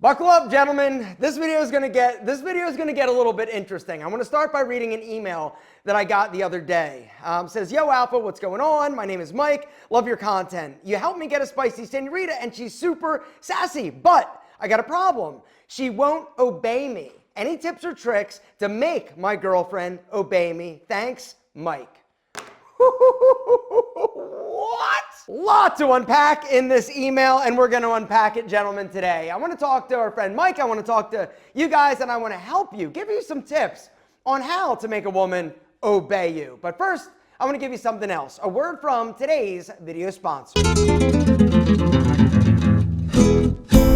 Buckle up, gentlemen. This video is gonna get a little bit interesting. I'm gonna start by reading an email that I got the other day. It says, "Yo, Alpha, what's going on? My name is Mike. Love your content. You helped me get a spicy senorita, and she's super sassy. But I got a problem. She won't obey me. Any tips or tricks to make my girlfriend obey me? Thanks, Mike." What? Lot to unpack in this email, and we're going to unpack it, gentlemen, today. I want to talk to our friend Mike. I want to talk to you guys, and I want to help you, give you some tips on how to make a woman obey you. But first, I want to give you something else. A word from today's video sponsor.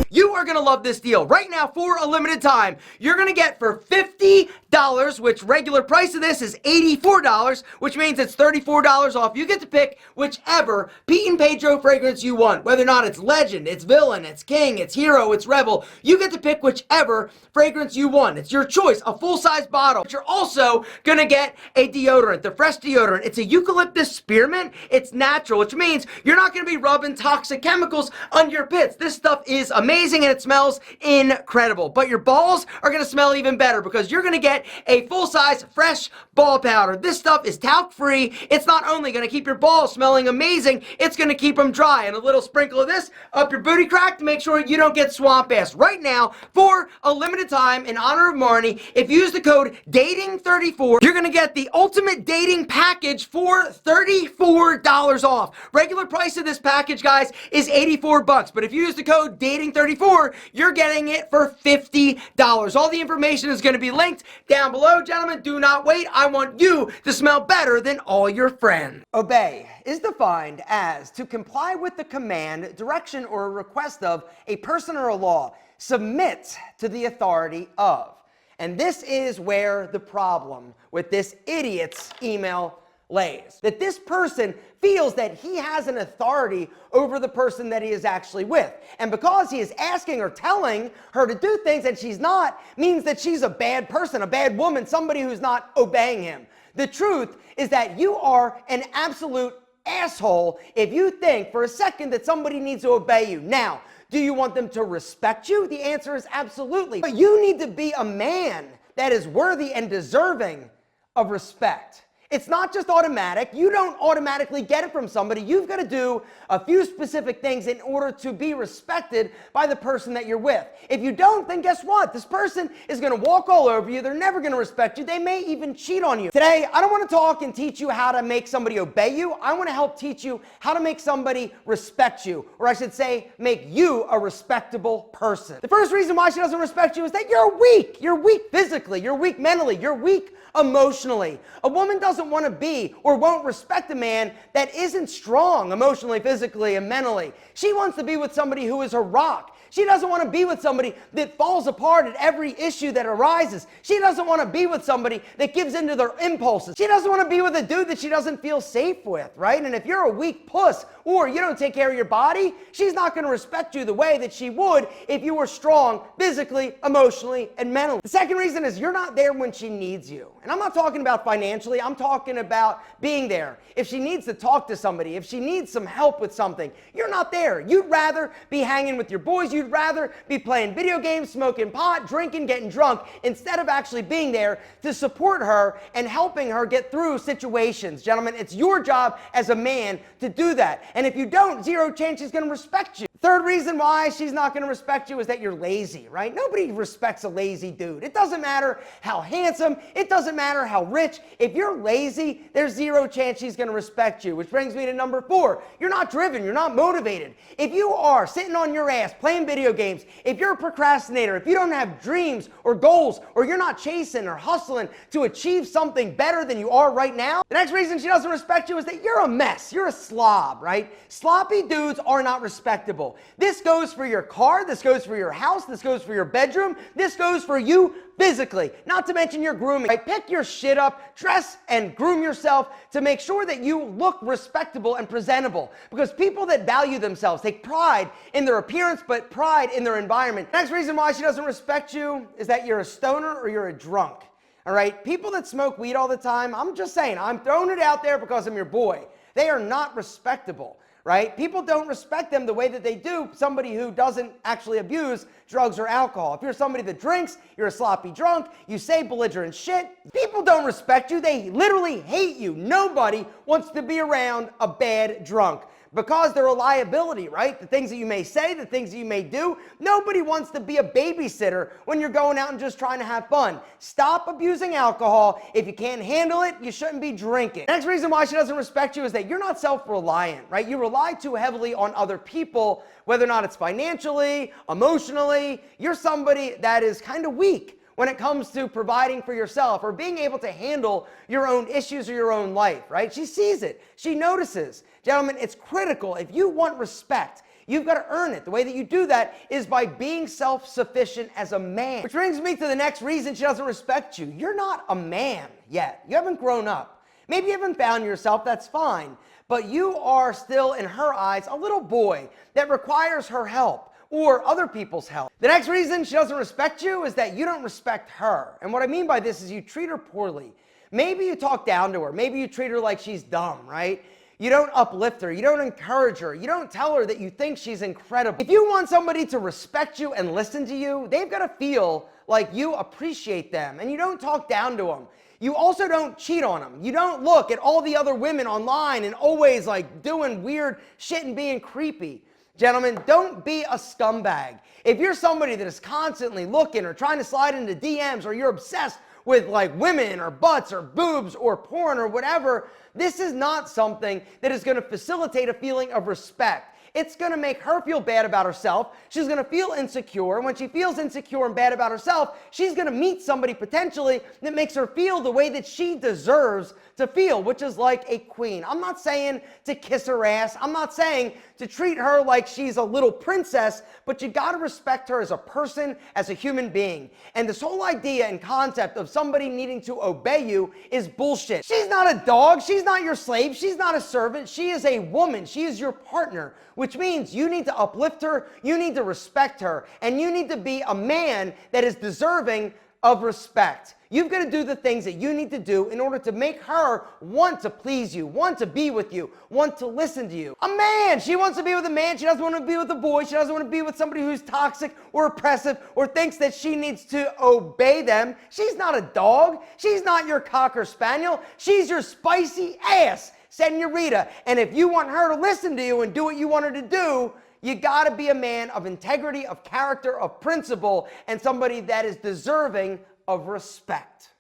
You are going to love this deal. Right now, for a limited time, you're going to get for $50, which regular price of this is $84, which means it's $34 off. You get to pick whichever Pete and Pedro fragrance you want. Whether or not it's Legend, it's Villain, it's King, it's Hero, it's Rebel. You get to pick whichever fragrance you want. It's your choice, a full-size bottle. But you're also going to get a deodorant, the fresh deodorant. It's a eucalyptus spearmint. It's natural, which means you're not going to be rubbing toxic chemicals on your pits. This stuff is amazing and it smells incredible. But your balls are going to smell even better because you're going to get a full-size fresh ball powder. This stuff is talc-free. It's not only going to keep your balls smelling amazing, it's going to keep them dry. And a little sprinkle of this up your booty crack to make sure you don't get swamp ass. Right now, for a limited time, in honor of Marnie, if you use the code DATING34, you're going to get the ultimate dating package for $34 off. Regular price of this package, guys, is $84, but if you use the code DATING34, you're getting it for $50. All the information is going to be linked down below. Gentlemen, do not wait. I want you to smell better than all your friends. Obey is defined as to comply with the command, direction, or request of a person or a law. Submit to the authority of. And this is where the problem with this idiot's email lays. That this person feels that he has an authority over the person that he is actually with. And because he is asking or telling her to do things that she's not, means that she's a bad person, a bad woman, somebody who's not obeying him. The truth is that you are an absolute asshole if you think for a second that somebody needs to obey you. Now, do you want them to respect you? The answer is absolutely. But you need to be a man that is worthy and deserving of respect. It's not just automatic. You don't automatically get it from somebody. You've got to do a few specific things in order to be respected by the person that you're with. If you don't, then guess what? This person is going to walk all over you. They're never going to respect you. They may even cheat on you. Today, I don't want to talk and teach you how to make somebody obey you. I want to help teach you how to make somebody respect you, or I should say, make you a respectable person. The first reason why she doesn't respect you is that you're weak. You're weak physically. You're weak mentally. You're weak emotionally. A woman doesn't want to be or won't respect a man that isn't strong emotionally, physically, and mentally. She wants to be with somebody who is a rock. She doesn't want to be with somebody that falls apart at every issue that arises. She doesn't want to be with somebody that gives into their impulses. She doesn't want to be with a dude that she doesn't feel safe with, right? And if you're a weak puss or you don't take care of your body, she's not going to respect you the way that she would if you were strong physically, emotionally, and mentally. The second reason is you're not there when she needs you. And I'm not talking about financially. I'm talking about being there. If she needs to talk to somebody, if she needs some help with something, you're not there. You'd rather be hanging with your boys. You'd rather be playing video games, smoking pot, drinking, getting drunk, instead of actually being there to support her and helping her get through situations. Gentlemen, it's your job as a man to do that. And if you don't, zero chance she's going to respect you. Third reason why she's not going to respect you is that you're lazy, right? Nobody respects a lazy dude. It doesn't matter how handsome. It doesn't matter how rich. If you're lazy, there's zero chance she's going to respect you. Which brings me to number 4. You're not driven. You're not motivated. If you are sitting on your ass playing video games, if you're a procrastinator, if you don't have dreams or goals, or you're not chasing or hustling to achieve something better than you are right now, the next reason she doesn't respect you is that you're a mess. You're a slob, right? Sloppy dudes are not respectable. This goes for your car, this goes for your house, this goes for your bedroom, this goes for you physically, not to mention your grooming. Right? Pick your shit up, dress and groom yourself to make sure that you look respectable and presentable, because people that value themselves take pride in their appearance but pride in their environment. Next reason why she doesn't respect you is that you're a stoner or you're a drunk. All right, people that smoke weed all the time, I'm just saying, I'm throwing it out there because I'm your boy. They are not respectable. right? People don't respect them the way that they do somebody who doesn't actually abuse drugs or alcohol. If you're somebody that drinks, you're a sloppy drunk, you say belligerent shit, people don't respect you. They literally hate you. Nobody wants to be around a bad drunk because they're a liability, right? The things that you may say, the things that you may do. Nobody wants to be a babysitter when you're going out and just trying to have fun. Stop abusing alcohol. If you can't handle it, you shouldn't be drinking. Next reason why she doesn't respect you is that you're not self-reliant, right? You rely too heavily on other people, whether or not it's financially, emotionally. You're somebody that is kind of weak when it comes to providing for yourself or being able to handle your own issues or your own life, right? She sees it. She notices. Gentlemen, it's critical. If you want respect, you've got to earn it. The way that you do that is by being self-sufficient as a man. Which brings me to the next reason she doesn't respect you. You're not a man yet. You haven't grown up. Maybe you haven't found yourself, that's fine. But you are still, in her eyes, a little boy that requires her help or other people's help. The next reason she doesn't respect you is that you don't respect her. And what I mean by this is you treat her poorly. Maybe you talk down to her. Maybe you treat her like she's dumb, right? You don't uplift her. You don't encourage her. You don't tell her that you think she's incredible. If you want somebody to respect you and listen to you, they've got to feel like you appreciate them and you don't talk down to them. You also don't cheat on them. You don't look at all the other women online and always like doing weird shit and being creepy. Gentlemen, don't be a scumbag. If you're somebody that is constantly looking or trying to slide into DMs or you're obsessed with like women or butts or boobs or porn or whatever, this is not something that is going to facilitate a feeling of respect. It's going to make her feel bad about herself. She's going to feel insecure. And when she feels insecure and bad about herself, she's going to meet somebody potentially that makes her feel the way that she deserves to feel, which is like a queen. I'm not saying to kiss her ass. I'm not saying to treat her like she's a little princess, but you got to respect her as a person, as a human being. And this whole idea and concept of somebody needing to obey you is bullshit. She's not a dog. She's not your slave. She's not a servant. She is a woman. She is your partner, which means you need to uplift her, you need to respect her, and you need to be a man that is deserving of respect. You've got to do the things that you need to do in order to make her want to please you, want to be with you, want to listen to you. A man, she wants to be with a man. She doesn't want to be with a boy. She doesn't want to be with somebody who's toxic or oppressive or thinks that she needs to obey them. She's not a dog. She's not your Cocker Spaniel. She's your spicy ass, senorita. And if you want her to listen to you and do what you want her to do, you got to be a man of integrity, of character, of principle, and somebody that is deserving of respect.